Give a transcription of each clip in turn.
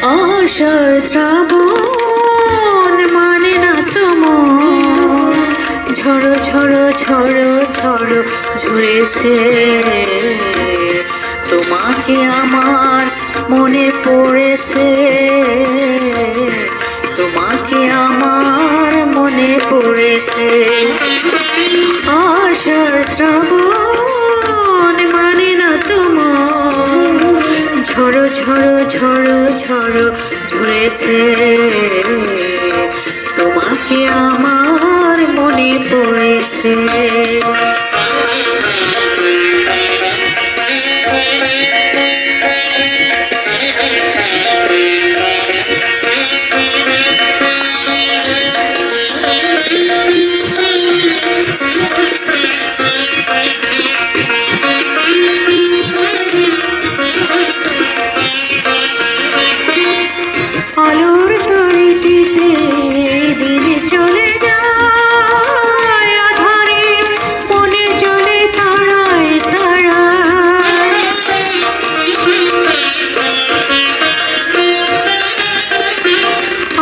আষাঢ় শ্রাবণ মানে না তো মন, ঝড়ো ঝড়ো ঝড়ো ঝড়ো ঝরেছে। তোমাকে আমার মনে পড়েছে, তোমাকে আমার মনে পড়েছে। আষাঢ় শ্রাবণ মানে না তো মন, ঝড়ো ঝড়ো ঝড়ো ঝড়ো ঝরেছে। তোমাকে আমার মনে পড়েছে। আলোর তরিটিতে দিন চলে যায়, আধারে মনে চলে তারায় তারায়।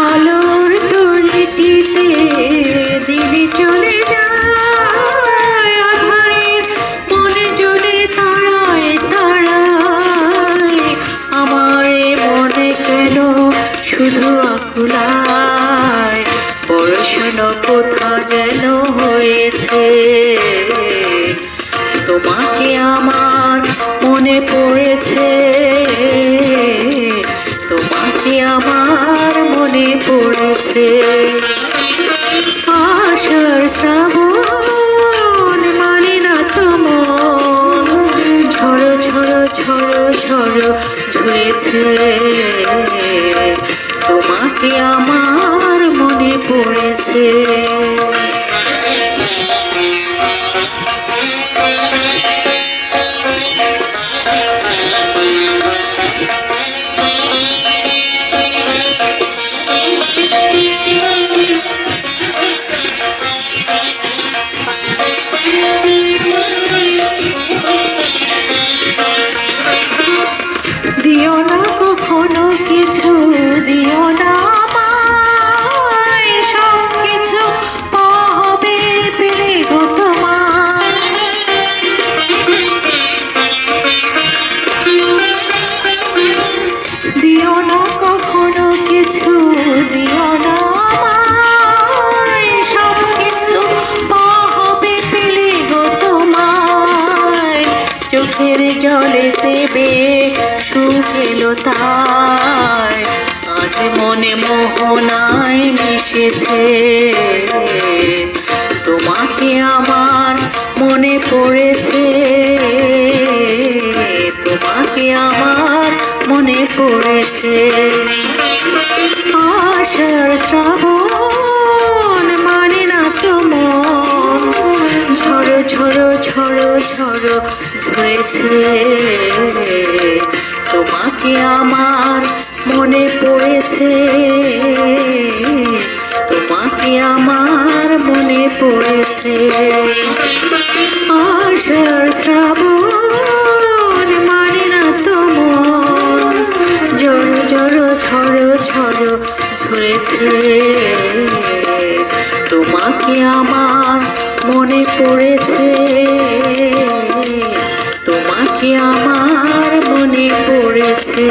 আলোর তরিটিতে দিন চলে যায়, আধারে মনে চলে তারায় তারায়। আমার মনে কেন শুধু আকুলায়, পড়াশোনা কোথা যেন হয়েছে। তোমাকে আমার মনে পড়েছে, তোমাকে আমার মনে পড়েছে। আষাঢ় শ্রাবণ মানে না তো মন, ঝড়ো ঝড়ো ঝড়ো ঝড়ো ঝরেছে। তোমাকে আমার মনে পড়েছে। দিও না কখনো কিছু, দিও না আমায়, সব কিছু পাওয়া হবে পেলে গো তোমার। দিও না কখনো কিছু, দিও না আমায়, সব কিছু পাওয়া হবে পেলে গো তোমায়। চোখের জলে দেবে সুখেলো তাই, আজ মনে মোহনায় মিশেছে। তোমাকে আমার মনে পড়েছে, তোমাকে আমার মনে পড়েছে। আষাঢ় শ্রাবণ মানে না তো মন, ঝড়ো ঝড়ো ঝড়ো ঝড়ো ঝরেছে। তোমাকে আমার মনে পড়েছে, তোমাকে আমার মনে পড়েছে। আষাঢ় শ্রাবণ মানে না তো মন, ঝড়ো ঝড়ো ঝড়ো ঝড়ো ঝরেছে। তোমাকে আমার মনে পড়েছে, তোমাকে আমার মনে পড়েছে।